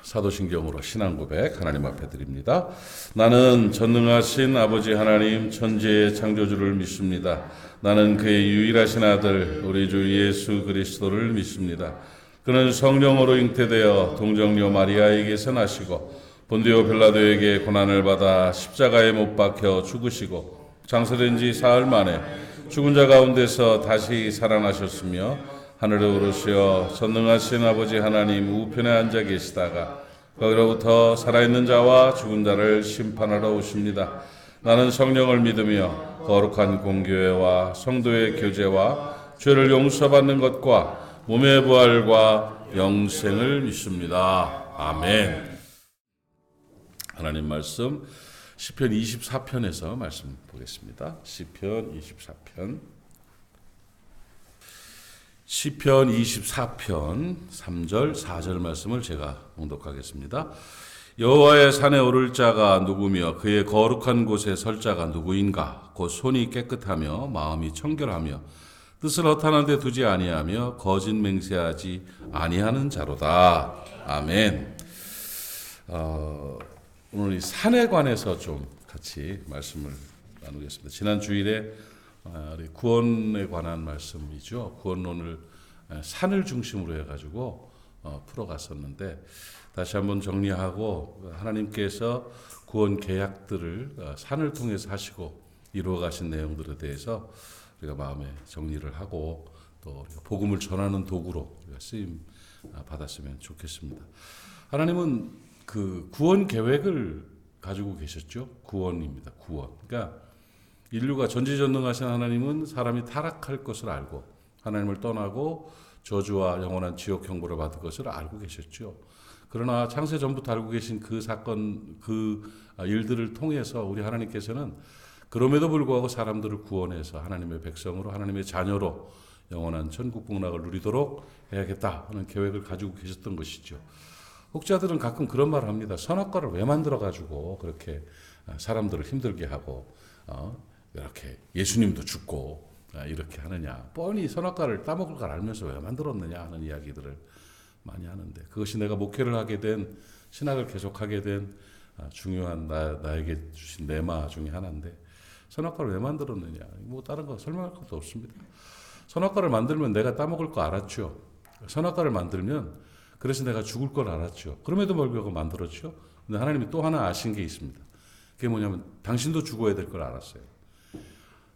사도신경으로 신앙고백 하나님 앞에 드립니다. 나는 전능하신 아버지 하나님 천지의 창조주를 믿습니다. 나는 그의 유일하신 아들 우리 주 예수 그리스도를 믿습니다. 그는 성령으로 잉태되어 동정녀 마리아에게서 나시고 본디오 빌라도에게 고난을 받아 십자가에 못 박혀 죽으시고 장사된 지 사흘 만에 죽은 자 가운데서 다시 살아나셨으며 하늘에 오르시어 전능하신 아버지 하나님 우편에 앉아 계시다가 거기로부터 살아있는 자와 죽은 자를 심판하러 오십니다. 나는 성령을 믿으며 거룩한 공교회와 성도의 교제와 죄를 용서받는 것과 몸의 부활과 영생을 믿습니다. 아멘. 하나님 말씀 시편 24편에서 말씀 보겠습니다. 시편 24편. 시편 24편 3절 4절 말씀을 제가 봉독하겠습니다. 여호와의 산에 오를 자가 누구며 그의 거룩한 곳에 설 자가 누구인가? 곧 손이 깨끗하며 마음이 청결하며 뜻을 허탄한 데 두지 아니하며 거짓 맹세하지 아니하는 자로다. 아멘. 오늘 이 산에 관해서 좀 같이 말씀을 나누겠습니다. 지난 주일에 구원에 관한 말씀이죠. 구원론을 산을 중심으로 해가지고 풀어갔었는데 다시 한번 정리하고 하나님께서 구원 계약들을 산을 통해서 하시고 이루어가신 내용들에 대해서 우리가 마음에 정리를 하고 또 복음을 전하는 도구로 우리가 쓰임 받았으면 좋겠습니다. 하나님은 그 구원 계획을 가지고 계셨죠. 구원입니다. 구원. 그러니까 인류가 전지전능하신 하나님은 사람이 타락할 것을 알고 하나님을 떠나고 저주와 영원한 지옥 형벌을 받을 것을 알고 계셨죠. 그러나 창세 전부터 알고 계신 그 사건, 그 일들을 통해서 우리 하나님께서는 그럼에도 불구하고 사람들을 구원해서 하나님의 백성으로 하나님의 자녀로 영원한 천국 복락을 누리도록 해야겠다 하는 계획을 가지고 계셨던 것이죠. 혹자들은 가끔 그런 말을 합니다. 선악과를 왜 만들어가지고 그렇게 사람들을 힘들게 하고 이렇게 예수님도 죽고 이렇게 하느냐. 뻔히 선악과를 따먹을 걸 알면서 왜 만들었느냐 하는 이야기들을 많이 하는데 그것이 내가 목회를 하게 된 신학을 계속하게 된 중요한 나에게 주신 레마 중에 하나인데 선악과를 왜 만들었느냐. 뭐 다른 거 설명할 것도 없습니다. 선악과를 만들면 내가 따먹을 거 알았죠. 선악과를 만들면 그래서 내가 죽을 걸 알았죠. 그럼에도 불구하고 만들었죠. 근데 하나님이 또 하나 아신 게 있습니다. 그게 뭐냐면 당신도 죽어야 될 걸 알았어요.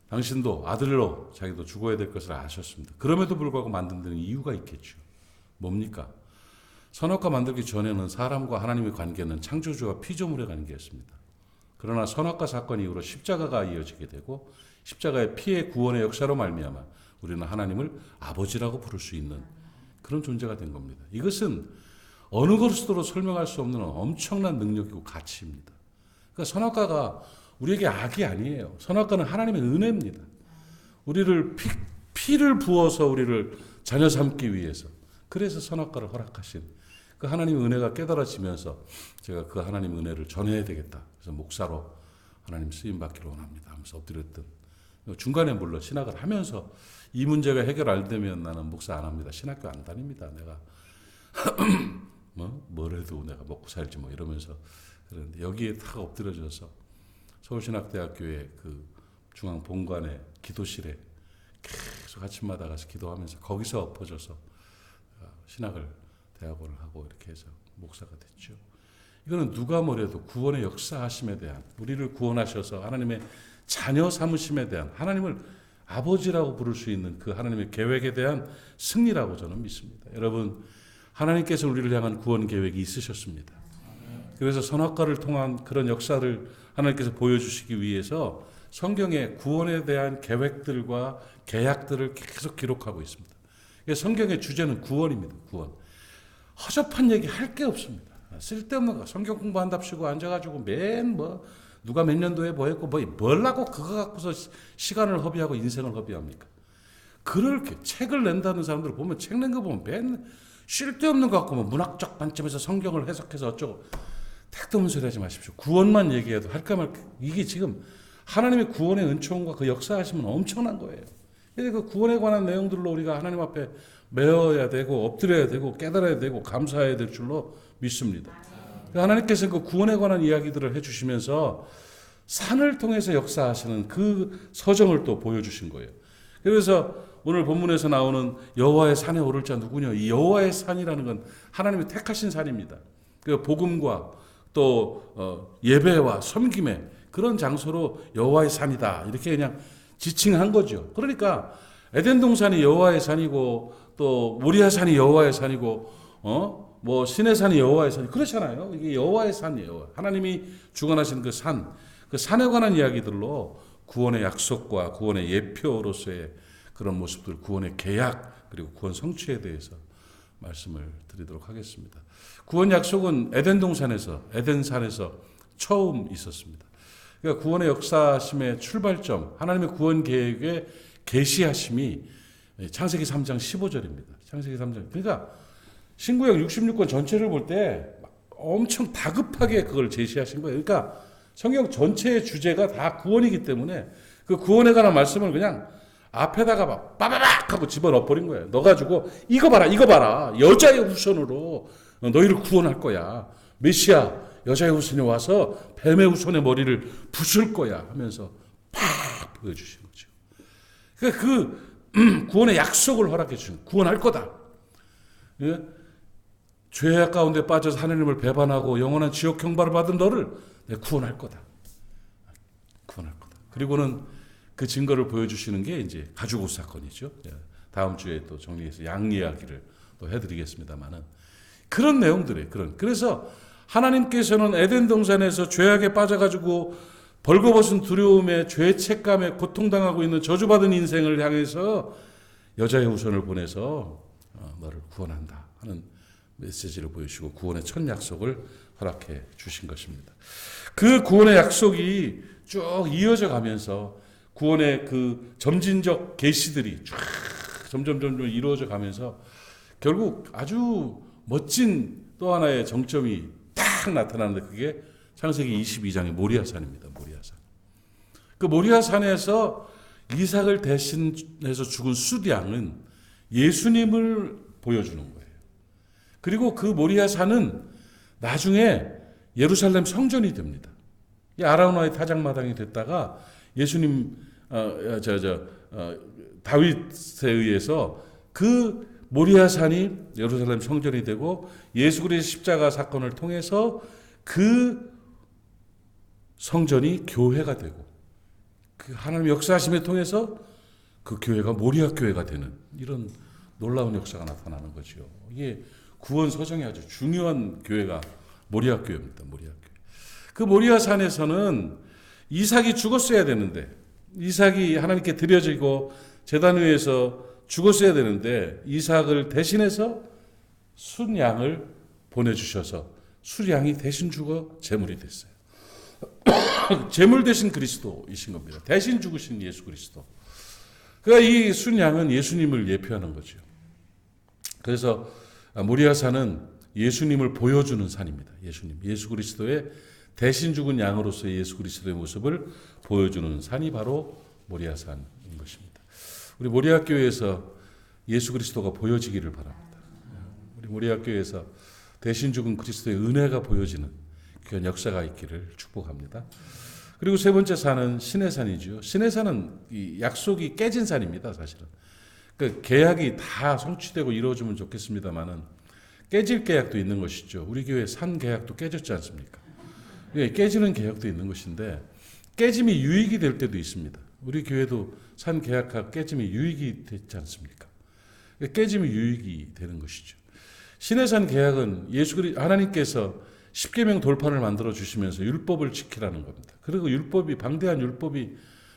당신도 아들로 자기도 죽어야 될 것을 아셨습니다. 그럼에도 불구하고 만든 데는 이유가 있겠죠. 뭡니까? 선악과 만들기 전에는 사람과 하나님의 관계는 창조주와 피조물의 관계였습니다. 그러나 선악과 사건 이후로 십자가가 이어지게 되고 십자가의 피의 구원의 역사로 말미암아 우리는 하나님을 아버지라고 부를 수 있는 그런 존재가 된 겁니다. 이것은 어느 것으로도 설명할 수 없는 엄청난 능력이고 가치입니다. 그러니까 선악과가 우리에게 악이 아니에요. 선악과는 하나님의 은혜입니다. 우리를 피를 부어서 우리를 자녀 삼기 위해서 그래서 선악과를 허락하신 그 하나님의 은혜가 깨달아지면서 제가 그 하나님의 은혜를 전해야 되겠다. 그래서 목사로 하나님 쓰임 받기를 원합니다 하면서 엎드렸던 중간에 물론 신학을 하면서 이 문제가 해결 안 되면 나는 목사 안 합니다. 신학교 안 다닙니다. 내가 뭘 해도 내가 먹고 살지 뭐 이러면서 그런데 여기에 탁 엎드려져서 서울신학대학교의 그 중앙 본관의 기도실에 계속 아침마다 가서 기도하면서 거기서 엎어져서 신학을 대학원을 하고 이렇게 해서 목사가 됐죠. 이거는 누가 뭐래도 구원의 역사하심에 대한 우리를 구원하셔서 하나님의 자녀 삼으심에 대한 하나님을 아버지라고 부를 수 있는 그 하나님의 계획에 대한 승리라고 저는 믿습니다. 여러분 하나님께서 우리를 향한 구원 계획이 있으셨습니다. 그래서 선악과를 통한 그런 역사를 하나님께서 보여주시기 위해서 성경의 구원에 대한 계획들과 계약들을 계속 기록하고 있습니다. 성경의 주제는 구원입니다. 구원. 허접한 얘기 할 게 없습니다. 쓸데없는 거 성경 공부한답시고 앉아가지고 누가 몇 년도에 뭐 했고 뭘 하고 그거 갖고서 시간을 허비하고 인생을 허비합니까? 그렇게 책을 낸다는 사람들 보면 책 낸 거 보면 맨 쓸데없는 거 갖고 문학적 관점에서 성경을 해석해서 어쩌고 택도 없는 소리 하지 마십시오. 구원만 얘기해도 할까 말까 이게 지금 하나님의 구원의 은총과 그 역사하시면 엄청난 거예요. 그 구원에 관한 내용들로 우리가 하나님 앞에 매어야 되고 엎드려야 되고 깨달아야 되고 감사해야 될 줄로 믿습니다. 하나님께서 그 구원에 관한 이야기들을 해주시면서 산을 통해서 역사하시는 그 서정을 또 보여주신 거예요. 그래서 오늘 본문에서 나오는 여호와의 산에 오를 자 누구냐? 이 여호와의 산이라는 건 하나님이 택하신 산입니다. 그 복음과 또 예배와 섬김의 그런 장소로 여호와의 산이다. 이렇게 그냥 지칭한 거죠. 그러니까 에덴 동산이 여호와의 산이고 또 모리아 산이 여호와의 산이고 뭐 시내 산이 여호와의 산이 그렇잖아요. 이게 여호와의 산이에요. 하나님이 주관하신 그 산에 관한 이야기들로 구원의 약속과 구원의 예표로서의 그런 모습들, 구원의 계약 그리고 구원 성취에 대해서 말씀을 드리도록 하겠습니다. 구원 약속은 에덴 산에서 처음 있었습니다. 그러니까 구원의 역사심의 출발점, 하나님의 구원 계획의 계시하심이 창세기 3장 15절입니다. 창세기 3장. 그러니까 신구약 66권 전체를 볼 때 엄청 다급하게 그걸 제시하신 거예요. 그러니까 성경 전체의 주제가 다 구원이기 때문에 그 구원에 관한 말씀을 그냥 앞에다가 막 빠바박 하고 집어넣어 버린 거예요. 넣어가지고 이거 봐라. 여자의 후손으로 너희를 구원할 거야. 메시아 여자의 후손이 와서 뱀의 후손의 머리를 부술 거야 하면서 팍 보여주신 거죠. 그러니까 그 구원의 약속을 허락해 주신 구원할 거다. 예? 죄악 가운데 빠져서 하나님을 배반하고 영원한 지옥 형벌을 받은 너를 내가 구원할 거다. 구원할 거다. 그리고는 그 증거를 보여주시는 게 이제 가죽옷 사건이죠. 다음 주에 또 정리해서 양 이야기를 또 해드리겠습니다만은 그런 내용들이에요. 그래서 하나님께서는 에덴 동산에서 죄악에 빠져가지고 벌거벗은 두려움에 죄책감에 고통당하고 있는 저주받은 인생을 향해서 여자의 후손을 보내서 너를 구원한다 하는 메시지를 보여주시고 구원의 첫 약속을 허락해 주신 것입니다. 그 구원의 약속이 쭉 이어져 가면서 구원의 그 점진적 계시들이 쫙 점점 이루어져 가면서 결국 아주 멋진 또 하나의 정점이 딱 나타나는데 그게 창세기 22장의 모리아산입니다. 모리아산. 그 모리아산에서 이삭을 대신해서 죽은 숫양은 예수님을 보여주는 거예요. 그리고 그 모리아산은 나중에 예루살렘 성전이 됩니다. 이 아라우나의 타작마당이 됐다가 예수님 다윗에 의해서 그 모리아산이 예루살렘 성전이 되고 예수 그리스도의 십자가 사건을 통해서 그 성전이 교회가 되고 그 하나님 역사하심을 통해서 그 교회가 모리아 교회가 되는 이런 놀라운 역사가 나타나는 거죠. 이게 구원 서정이 아주 중요한 교회가 모리아 교회입니다. 모리아 교회. 그 모리아 산에서는 이삭이 죽었어야 되는데 이삭이 하나님께 드려지고 제단 위에서 죽었어야 되는데 이삭을 대신해서 순양을 보내주셔서 순양이 대신 죽어 제물이 됐어요. 제물 대신 그리스도이신 겁니다. 대신 죽으신 예수 그리스도. 그러니까 이 순양은 예수님을 예표하는 거죠. 그래서 모리아산은 예수님을 보여주는 산입니다. 예수 그리스도의 대신 죽은 양으로서의 예수 그리스도의 모습을 보여주는 산이 바로 모리아산인 것입니다. 우리 모리아 교회에서 예수 그리스도가 보여지기를 바랍니다. 우리 모리아 교회에서 대신 죽은 그리스도의 은혜가 보여지는 그런 역사가 있기를 축복합니다. 그리고 세 번째 산은 시내산이죠. 시내산은 이 약속이 깨진 산입니다. 사실은. 그 계약이 다 성취되고 이루어지면 좋겠습니다만은 깨질 계약도 있는 것이죠. 우리 교회 산 계약도 깨졌지 않습니까? 깨지는 계약도 있는 것인데 깨짐이 유익이 될 때도 있습니다. 우리 교회도 산 계약하고 깨짐이 유익이 됐지 않습니까? 깨짐이 유익이 되는 것이죠. 시내산 계약은 하나님께서 십계명 돌판을 만들어 주시면서 율법을 지키라는 겁니다. 그리고 방대한 율법이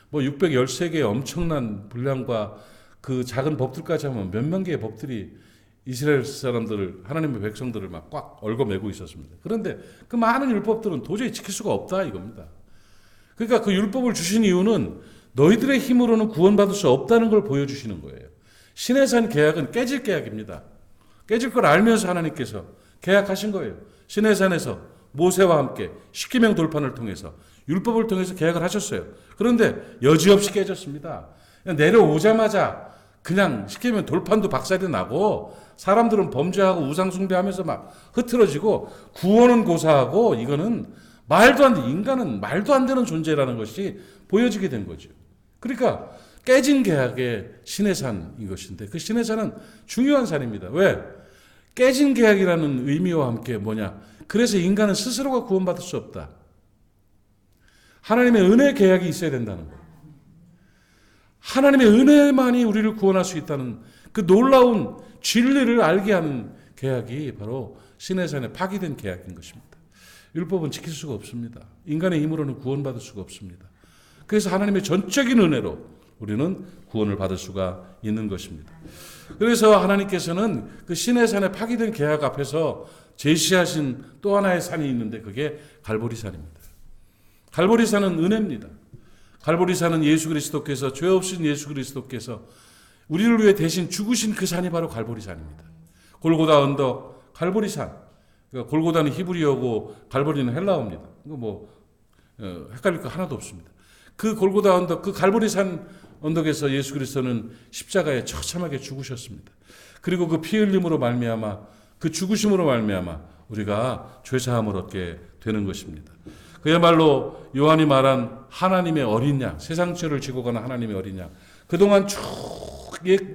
뭐 613개의 엄청난 분량과 그 작은 법들까지 하면 몇만 개의 법들이 이스라엘 사람들을 하나님의 백성들을 막 꽉 얽어매고 있었습니다. 그런데 그 많은 율법들은 도저히 지킬 수가 없다 이겁니다. 그러니까 그 율법을 주신 이유는 너희들의 힘으로는 구원받을 수 없다는 걸 보여주시는 거예요. 시내산 계약은 깨질 계약입니다. 깨질 걸 알면서 하나님께서 계약하신 거예요. 시내산에서 모세와 함께 십계명 돌판을 통해서 율법을 통해서 계약을 하셨어요. 그런데 여지없이 깨졌습니다. 그냥 내려오자마자 그냥 쉽게 말하면 돌판도 박살이 나고 사람들은 범죄하고 우상숭배하면서 막 흐트러지고 구원은 고사하고 이거는 말도 안 돼. 인간은 말도 안 되는 존재라는 것이 보여지게 된 거죠. 그러니까 깨진 계약의 신의 산인 것인데 그 신의 산은 중요한 산입니다. 왜? 깨진 계약이라는 의미와 함께 뭐냐? 그래서 인간은 스스로가 구원받을 수 없다. 하나님의 은혜 계약이 있어야 된다는 거. 하나님의 은혜만이 우리를 구원할 수 있다는 그 놀라운 진리를 알게 하는 계약이 바로 신의 산에 파기된 계약인 것입니다. 율법은 지킬 수가 없습니다. 인간의 힘으로는 구원받을 수가 없습니다. 그래서 하나님의 전적인 은혜로 우리는 구원을 받을 수가 있는 것입니다. 그래서 하나님께서는 그 신의 산에 파기된 계약 앞에서 제시하신 또 하나의 산이 있는데 그게 갈보리산입니다. 갈보리산은 은혜입니다. 갈보리산은 예수 그리스도께서 죄 없으신 예수 그리스도께서 우리를 위해 대신 죽으신 그 산이 바로 갈보리산입니다. 골고다 언덕 갈보리산. 그러니까 골고다는 히브리어고 갈보리는 헬라어입니다. 이거 헷갈릴 거 하나도 없습니다. 그 골고다 언덕, 그 갈보리산 언덕에서 예수 그리스도는 십자가에 처참하게 죽으셨습니다. 그리고 그 피 흘림으로 말미암아 그 죽으심으로 말미암아 우리가 죄 사함을 얻게 되는 것입니다. 그야말로 요한이 말한 하나님의 어린 양, 세상 죄를 지고 가는 하나님의 어린 양. 그동안 쭉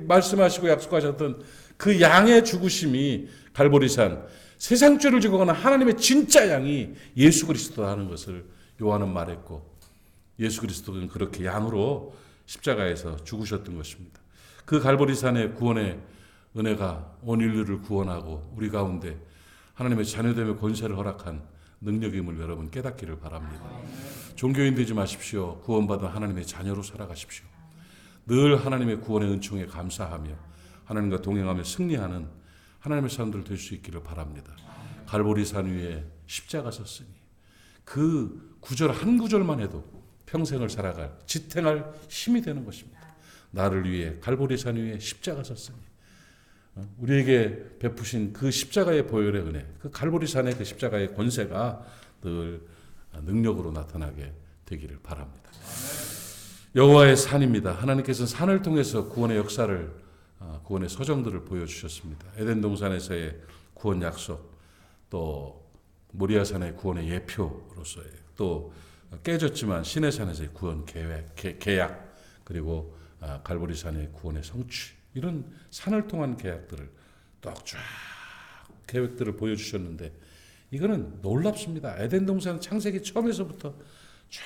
말씀하시고 약속하셨던 그 양의 죽으심이 갈보리산, 세상 죄를 지고 가는 하나님의 진짜 양이 예수 그리스도라는 것을 요한은 말했고 예수 그리스도는 그렇게 양으로 십자가에서 죽으셨던 것입니다. 그 갈보리산의 구원의 은혜가 온 인류를 구원하고 우리 가운데 하나님의 자녀됨의 권세를 허락한 능력임을 여러분 깨닫기를 바랍니다. 종교인 되지 마십시오. 구원받은 하나님의 자녀로 살아가십시오. 늘 하나님의 구원의 은총에 감사하며 하나님과 동행하며 승리하는 하나님의 사람들 될 수 있기를 바랍니다. 갈보리산 위에 십자가 섰으니 그 구절 한 구절만 해도 평생을 살아갈 지탱할 힘이 되는 것입니다. 나를 위해 갈보리산 위에 십자가 섰으니 우리에게 베푸신 그 십자가의 보혈의 은혜, 그 갈보리산의 그 십자가의 권세가 늘 능력으로 나타나게 되기를 바랍니다. 여호와의 산입니다. 하나님께서는 산을 통해서 구원의 역사를, 구원의 서정들을 보여주셨습니다. 에덴 동산에서의 구원 약속, 또 모리아산의 구원의 예표로서의, 또 깨졌지만 시내산에서의 구원 계약, 그리고 갈보리산의 구원의 성취, 이런 산을 통한 계약들을 또 쫙 계획들을 보여주셨는데 이거는 놀랍습니다. 에덴 동산 창세기 처음에서부터 쫙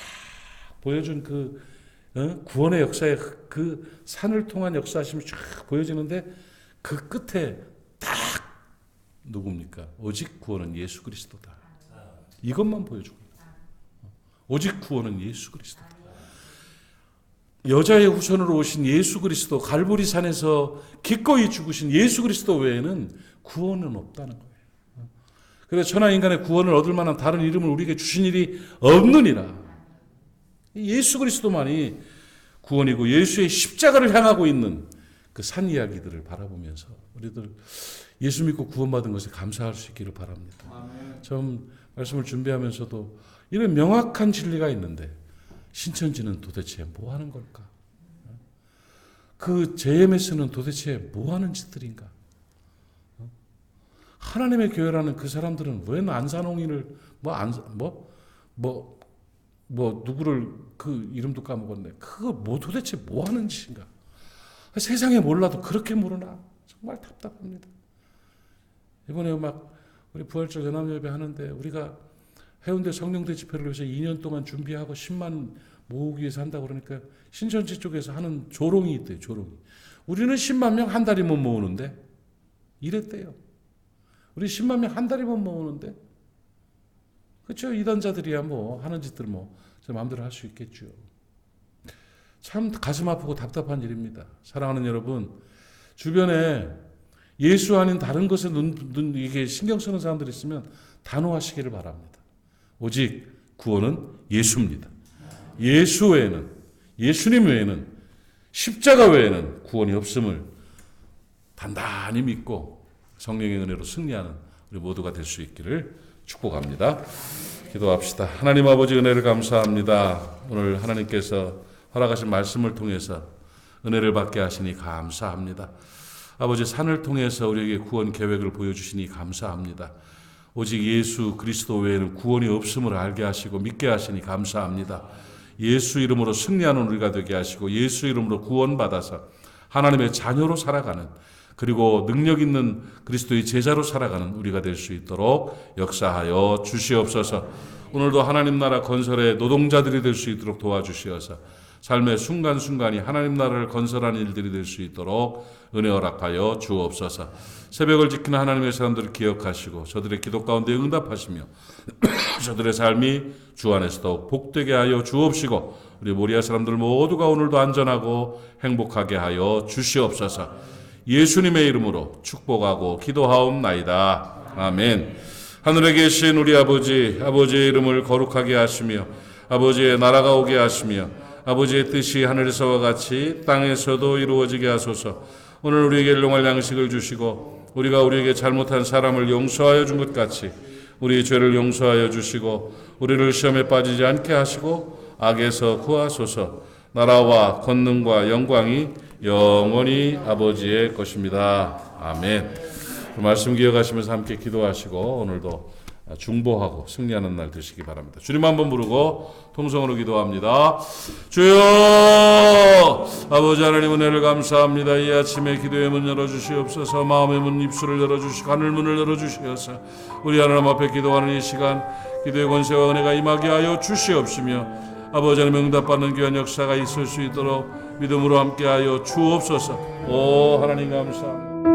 보여준 그 구원의 역사의 그 산을 통한 역사심이 쫙 보여지는데 그 끝에 딱 누굽니까? 오직 구원은 예수 그리스도다. 이것만 보여주고 오직 구원은 예수 그리스도다. 여자의 후손으로 오신 예수 그리스도, 갈보리산에서 기꺼이 죽으신 예수 그리스도 외에는 구원은 없다는 거예요. 그래서 천하 인간의 구원을 얻을 만한 다른 이름을 우리에게 주신 일이 없느니라. 예수 그리스도만이 구원이고 예수의 십자가를 향하고 있는 그 산 이야기들을 바라보면서 우리들 예수 믿고 구원받은 것에 감사할 수 있기를 바랍니다. 처음 말씀을 준비하면서도 이런 명확한 진리가 있는데 신천지는 도대체 뭐 하는 걸까? 그 JMS는 도대체 뭐 하는 짓들인가? 하나님의 교회라는 그 사람들은 왜 안산홍인을 누구를 그 이름도 까먹었네. 그거 뭐 도대체 뭐 하는 짓인가? 세상에 몰라도 그렇게 모르나? 정말 답답합니다. 이번에 막 우리 부활절 연합예배 하는데 우리가 해운대 성령대 집회를 위해서 2년 동안 준비하고 10만 모으기 위해서 한다고 그러니까 신천지 쪽에서 하는 조롱이 있대요. 조롱이. 우리는 10만 명 한 달이면 모으는데 이랬대요. 우리 10만 명 한 달이면 모으는데 그렇죠. 이단자들이야 뭐 하는 짓들 뭐 제 마음대로 할 수 있겠죠. 참 가슴 아프고 답답한 일입니다. 사랑하는 여러분, 주변에 예수 아닌 다른 것에 이게 신경 쓰는 사람들이 있으면 단호하시기를 바랍니다. 오직 구원은 예수입니다. 예수 외에는, 예수님 외에는, 십자가 외에는 구원이 없음을 단단히 믿고 성령의 은혜로 승리하는 우리 모두가 될 수 있기를 축복합니다. 기도합시다. 하나님 아버지 은혜를 감사합니다. 오늘 하나님께서 허락하신 말씀을 통해서 은혜를 받게 하시니 감사합니다. 아버지, 산을 통해서 우리에게 구원 계획을 보여주시니 감사합니다. 오직 예수 그리스도 외에는 구원이 없음을 알게 하시고 믿게 하시니 감사합니다. 예수 이름으로 승리하는 우리가 되게 하시고 예수 이름으로 구원받아서 하나님의 자녀로 살아가는, 그리고 능력 있는 그리스도의 제자로 살아가는 우리가 될 수 있도록 역사하여 주시옵소서. 오늘도 하나님 나라 건설의 노동자들이 될 수 있도록 도와주시어서 삶의 순간순간이 하나님 나라를 건설하는 일들이 될 수 있도록 은혜 허락하여 주옵소서. 새벽을 지키는 하나님의 사람들을 기억하시고 저들의 기도 가운데 응답하시며 저들의 삶이 주 안에서 더욱 복되게 하여 주옵시고 우리 모리아 사람들 모두가 오늘도 안전하고 행복하게 하여 주시옵소서. 예수님의 이름으로 축복하고 기도하옵나이다. 아멘. 하늘에 계신 우리 아버지, 아버지의 이름을 거룩하게 하시며 아버지의 나라가 오게 하시며 아버지의 뜻이 하늘에서와 같이 땅에서도 이루어지게 하소서. 오늘 우리에게 일용할 양식을 주시고 우리가 우리에게 잘못한 사람을 용서하여 준 것 같이 우리 죄를 용서하여 주시고 우리를 시험에 빠지지 않게 하시고 악에서 구하소서. 나라와 권능과 영광이 영원히 아버지의 것입니다. 아멘. 그 말씀 기억하시면서 함께 기도하시고 오늘도 중보하고 승리하는 날 되시기 바랍니다. 주님 한번 부르고 통성으로 기도합니다. 주여, 아버지 하나님 은혜를 감사합니다. 이 아침에 기도의 문 열어주시옵소서. 마음의 문, 입술을 열어주시고 하늘 문을 열어주시어서 우리 하나님 앞에 기도하는 이 시간 기도의 권세와 은혜가 임하게 하여 주시옵시며 아버지 하나님 응답받는 귀한 역사가 있을 수 있도록 믿음으로 함께하여 주옵소서. 오 하나님 감사합니다.